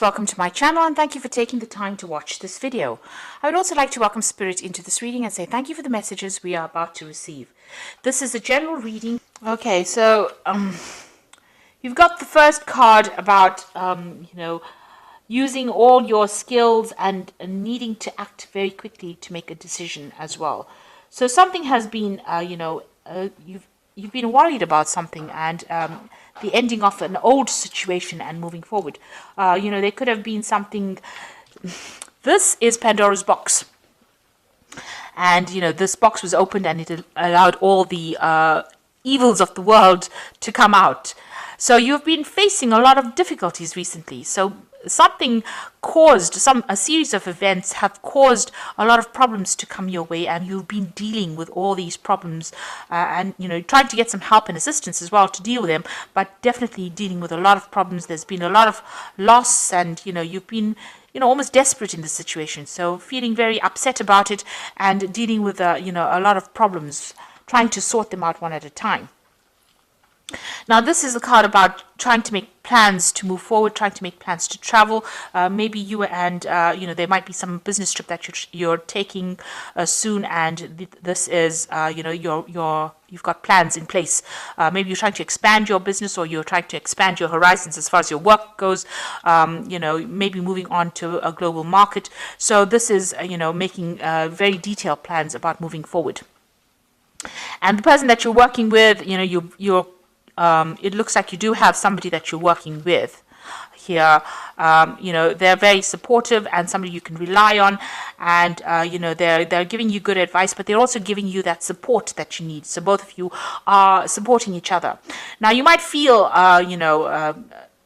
Welcome to my channel and thank you for taking the time to watch this video. I would also like to welcome Spirit into this reading and say thank you for the messages we are about to receive. This is a general reading. Okay, so you've got the first card about using all your skills and needing to act very quickly to make a decision as well. So something has been you've been worried about something and the ending of an old situation and moving forward. There could have been something. This is Pandora's box. And, this box was opened and it allowed all the evils of the world to come out. So you've been facing a lot of difficulties recently. So something caused, a series of events have caused a lot of problems to come your way, and you've been dealing with all these problems and trying to get some help and assistance as well to deal with them, but definitely dealing with a lot of problems. There's been a lot of loss, and you've been almost desperate in the situation, so feeling very upset about it and dealing with a lot of problems, trying to sort them out one at a time. Now, this is a card about trying to make plans to move forward, trying to make plans to travel. Maybe you and, there might be some business trip that you're taking soon, and this is, you've got plans in place. Maybe you're trying to expand your business, or you're trying to expand your horizons as far as your work goes, maybe moving on to a global market. So this is, making very detailed plans about moving forward. And the person that you're working with, it looks like you do have somebody that you're working with here. They're very supportive and somebody you can rely on, and they're giving you good advice, but they're also giving you that support that you need. So both of you are supporting each other. Now, you might feel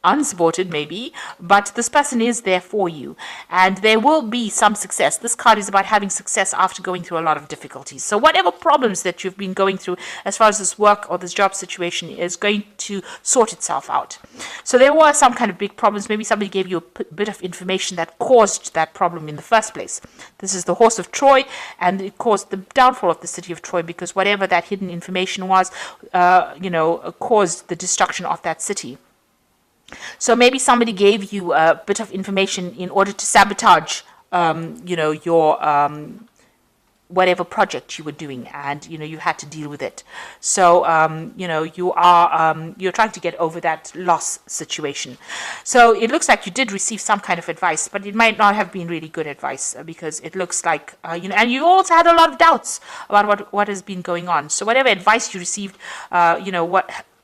unsupported maybe, but this person is there for you, and there will be some success. This card is about having success after going through a lot of difficulties. So whatever problems that you've been going through as far as this work or this job situation is going to sort itself out. So there were some kind of big problems. Maybe somebody gave you a bit of information that caused that problem in the first place. This is the horse of Troy, and it caused the downfall of the city of Troy, because whatever that hidden information was, caused the destruction of that city. So maybe somebody gave you a bit of information in order to sabotage, your whatever project you were doing, and you had to deal with it. So you're trying to get over that loss situation. So it looks like you did receive some kind of advice, but it might not have been really good advice, because it looks like and you also had a lot of doubts about what has been going on. So whatever advice you received,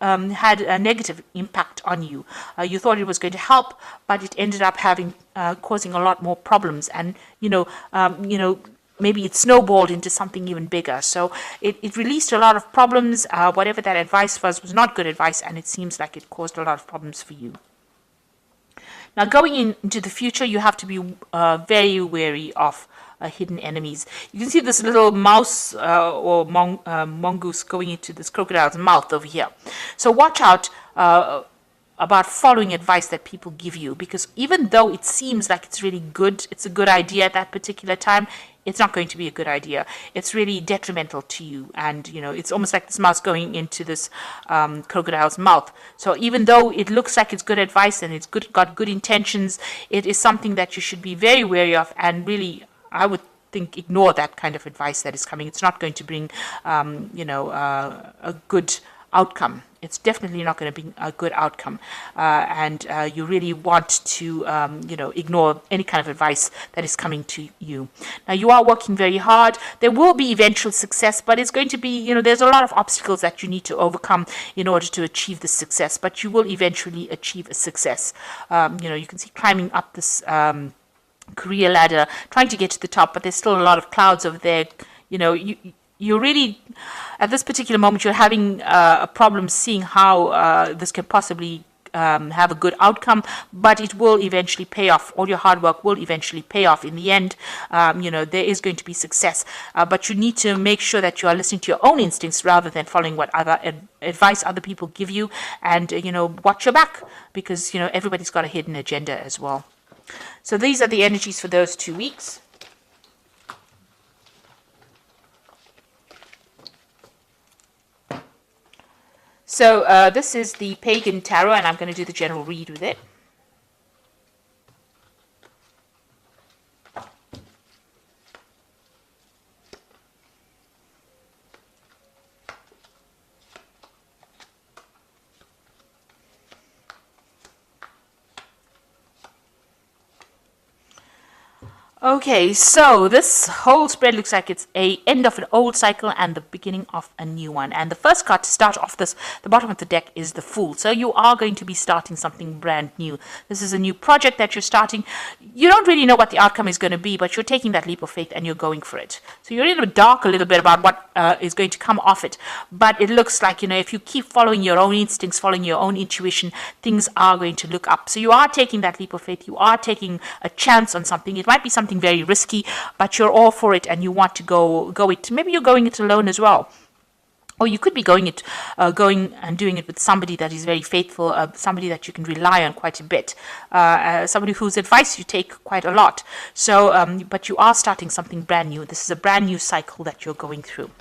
had a negative impact on you. You thought it was going to help, but it ended up causing a lot more problems, and maybe it snowballed into something even bigger. So it released a lot of problems. Whatever that advice was not good advice, and it seems like it caused a lot of problems for you. Now, going into the future, you have to be very wary of hidden enemies. You can see this little mouse or mongoose going into this crocodile's mouth over here. So watch out about following advice that people give you, because even though it seems like it's really good, it's a good idea at that particular time, it's not going to be a good idea. It's really detrimental to you, and it's almost like this mouse going into this crocodile's mouth. So even though it looks like it's good advice and it's got good intentions, it is something that you should be very wary of, and really, I would think, ignore that kind of advice that is coming. It's not going to bring, a good outcome. It's definitely not going to bring a good outcome. And you really want to, ignore any kind of advice that is coming to you. Now, you are working very hard. There will be eventual success, but it's going to be, there's a lot of obstacles that you need to overcome in order to achieve the success, but you will eventually achieve a success. You can see climbing up this career ladder, trying to get to the top, but there's still a lot of clouds over there. You're really, at this particular moment, you're having a problem seeing how this can possibly have a good outcome, but it will eventually pay off. All your hard work will eventually pay off in the end. There is going to be success, but you need to make sure that you are listening to your own instincts rather than following what other advice other people give you, and watch your back, because everybody's got a hidden agenda as well. So these are the energies for those 2 weeks. So this is the Pagan Tarot, and I'm going to do the general read with it. Okay, so this whole spread looks like it's a end of an old cycle and the beginning of a new one. And the first card to start off this, the bottom of the deck, is the Fool. So you are going to be starting something brand new. This is a new project that you're starting. You don't really know what the outcome is going to be, but you're taking that leap of faith and you're going for it. So you're in the dark a little bit about what is going to come off it. But it looks like, if you keep following your own instincts, following your own intuition, things are going to look up. So you are taking that leap of faith. You are taking a chance on something. It might be something very risky, but you're all for it and you want to go it. Maybe you're going it alone as well. Or you could be going and doing it with somebody that is very faithful, somebody that you can rely on quite a bit, somebody whose advice you take quite a lot. So, but you are starting something brand new. This is a brand new cycle that you're going through.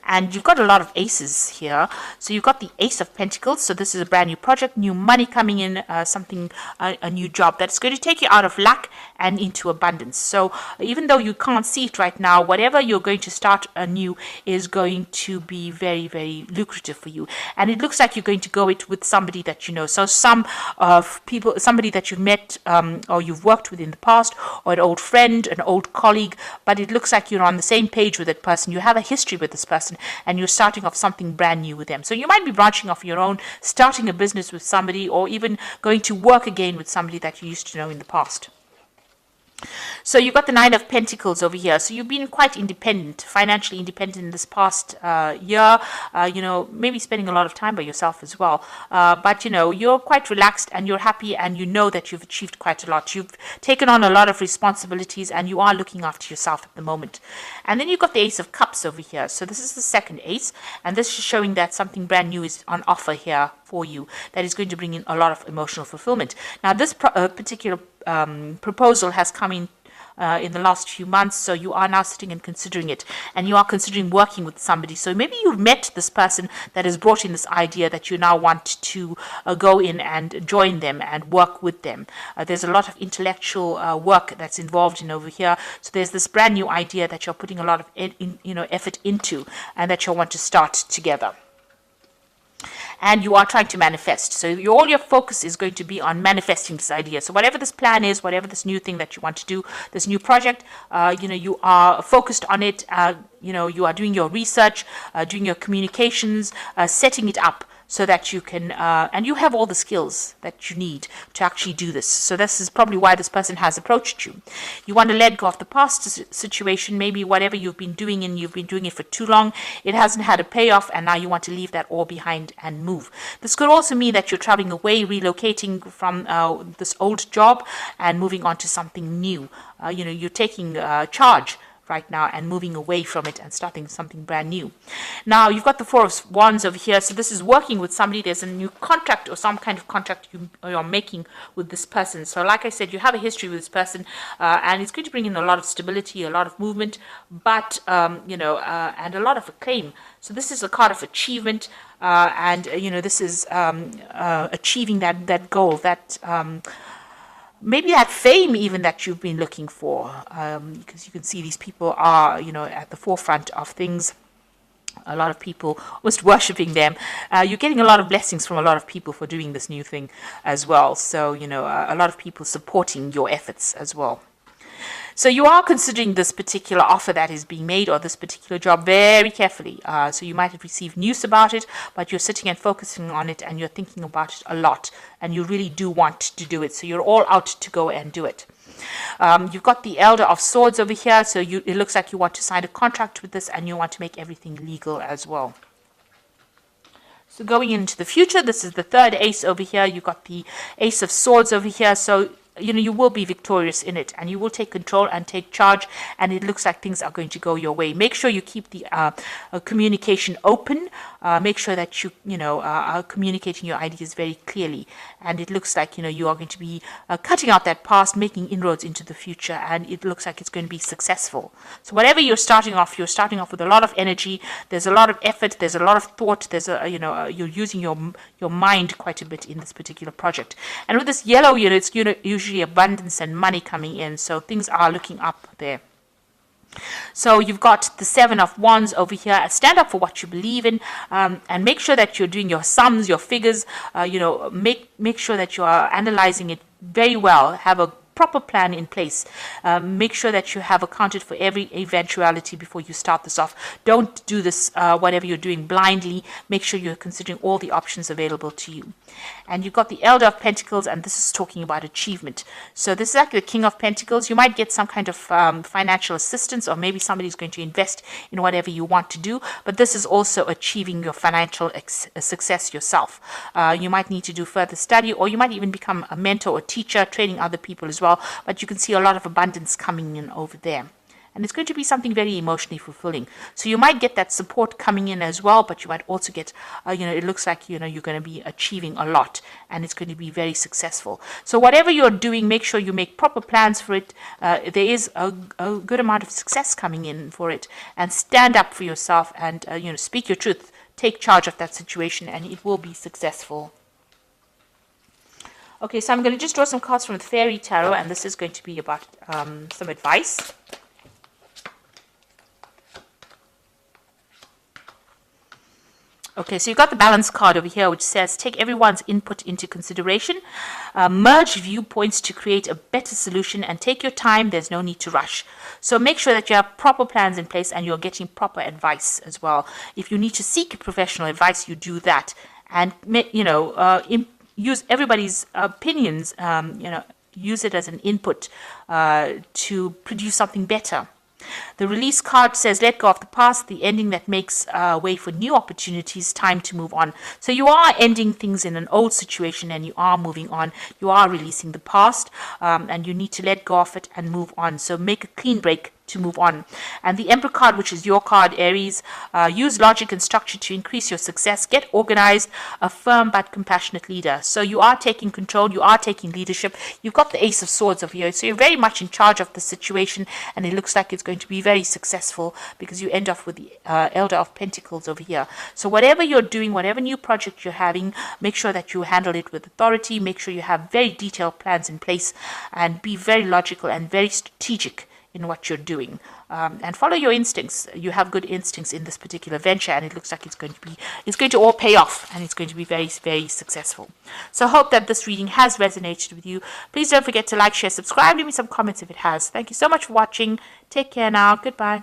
And you've got a lot of aces here. So you've got the Ace of Pentacles. So this is a brand new project, new money coming in, a new job that's going to take you out of lack and into abundance. So even though you can't see it right now, whatever you're going to start anew is going to be very, very lucrative for you. And it looks like you're going to go it with somebody that you know. So somebody that you've met or you've worked with in the past, or an old friend, an old colleague, but it looks like you're on the same page with that person. You have a history with this person and you're starting off something brand new with them. So you might be branching off your own, starting a business with somebody, or even going to work again with somebody that you used to know in the past. So you've got the Nine of Pentacles over here. So you've been quite independent, financially independent in this past year, maybe spending a lot of time by yourself as well. But, you're quite relaxed and you're happy and you know that you've achieved quite a lot. You've taken on a lot of responsibilities and you are looking after yourself at the moment. And then you've got the Ace of Cups over here. So this is the second ace. And this is showing that something brand new is on offer here for you that is going to bring in a lot of emotional fulfillment. Now, this particular proposal has come in the last few months, so you are now sitting and considering it, and you are considering working with somebody. So maybe you've met this person that has brought in this idea that you now want to go in and join them and work with them. There's a lot of intellectual work that's involved in over here. So there's this brand new idea that you're putting a lot of effort into, and that you'll want to start together. And you are trying to manifest. So all your focus is going to be on manifesting this idea. So whatever this plan is, whatever this new thing that you want to do, this new project, you are focused on it. You are doing your research, doing your communications, setting it up so that you can, and you have all the skills that you need to actually do this. So this is probably why this person has approached you. You want to let go of the past situation, maybe whatever you've been doing and you've been doing it for too long, it hasn't had a payoff, and now you want to leave that all behind and move. This could also mean that you're traveling away, relocating from this old job and moving on to something new. You're taking charge right now and moving away from it and starting something brand new. Now you've got the Four of Wands over here. So this is working with somebody. There's a new contract or some kind of contract you're making with this person. So like I said, you have a history with this person, and it's going to bring in a lot of stability, a lot of movement, but and a lot of acclaim. So this is a card of achievement, and this is achieving that goal, that maybe that fame even that you've been looking for, because you can see these people are, at the forefront of things. A lot of people almost worshipping them. You're getting a lot of blessings from a lot of people for doing this new thing as well. So, a lot of people supporting your efforts as well. So you are considering this particular offer that is being made, or this particular job, very carefully. So you might have received news about it, but you're sitting and focusing on it and you're thinking about it a lot, and you really do want to do it. So you're all out to go and do it. You've got the Elder of Swords over here. So it looks like you want to sign a contract with this and you want to make everything legal as well. So going into the future, this is the third ace over here. You've got the Ace of Swords over here. So you will be victorious in it, and you will take control and take charge, and it looks like things are going to go your way. Make sure you keep the communication open. Make sure that you are communicating your ideas very clearly, and it looks like you are going to be cutting out that past, making inroads into the future, and it looks like it's going to be successful. So whatever you're starting off with a lot of energy. There's a lot of effort. There's a lot of thought. There's you're using your mind quite a bit in this particular project. And with this yellow, it's usually abundance and money coming in, so things are looking up there. So you've got the Seven of Wands over here. Stand up for what you believe in, and make sure that you're doing your sums, your figures. Make sure that you are analyzing it very well. Have a proper plan in place. Make sure that you have accounted for every eventuality before you start this off. Don't do this, whatever you're doing, blindly. Make sure you're considering all the options available to you. And you've got the Elder of Pentacles, and this is talking about achievement. So this is like the King of Pentacles. You might get some kind of financial assistance, or maybe somebody's going to invest in whatever you want to do, but this is also achieving your financial success yourself. You might need to do further study, or you might even become a mentor or teacher, training other people as well, but you can see a lot of abundance coming in over there. And it's going to be something very emotionally fulfilling. So you might get that support coming in as well, but you might also get, it looks like, you're going to be achieving a lot, and it's going to be very successful. So whatever you're doing, make sure you make proper plans for it. There is a good amount of success coming in for it, and stand up for yourself and, speak your truth. Take charge of that situation, and it will be successful. Okay, so I'm going to just draw some cards from the Fairy Tarot, and this is going to be about some advice. Okay, so you've got the balance card over here, which says, take everyone's input into consideration, merge viewpoints to create a better solution, and take your time. There's no need to rush. So make sure that you have proper plans in place and you're getting proper advice as well. If you need to seek professional advice, you do that. And, use everybody's opinions, use it as an input to produce something better. The release card says, let go of the past, the ending that makes way for new opportunities, time to move on. So you are ending things in an old situation and you are moving on. You are releasing the past, and you need to let go of it and move on. So make a clean break to move on. And the Emperor card, which is your card, Aries, use logic and structure to increase your success. Get organized, a firm but compassionate leader. So you are taking control, you are taking leadership. You've got the Ace of Swords over here, so you're very much in charge of the situation, and it looks like it's going to be very successful because you end off with the Elder of Pentacles over here. So whatever you're doing, whatever new project you're having, make sure that you handle it with authority. Make sure you have very detailed plans in place, and be very logical and very strategic in what you're doing, and follow your instincts. You have good instincts in this particular venture, and it looks like it's going to all pay off, and it's going to be very, very successful. So I hope that this reading has resonated with you. Please don't forget to like, share, subscribe. Leave me some comments if it has. Thank you so much for watching. Take care now. Goodbye.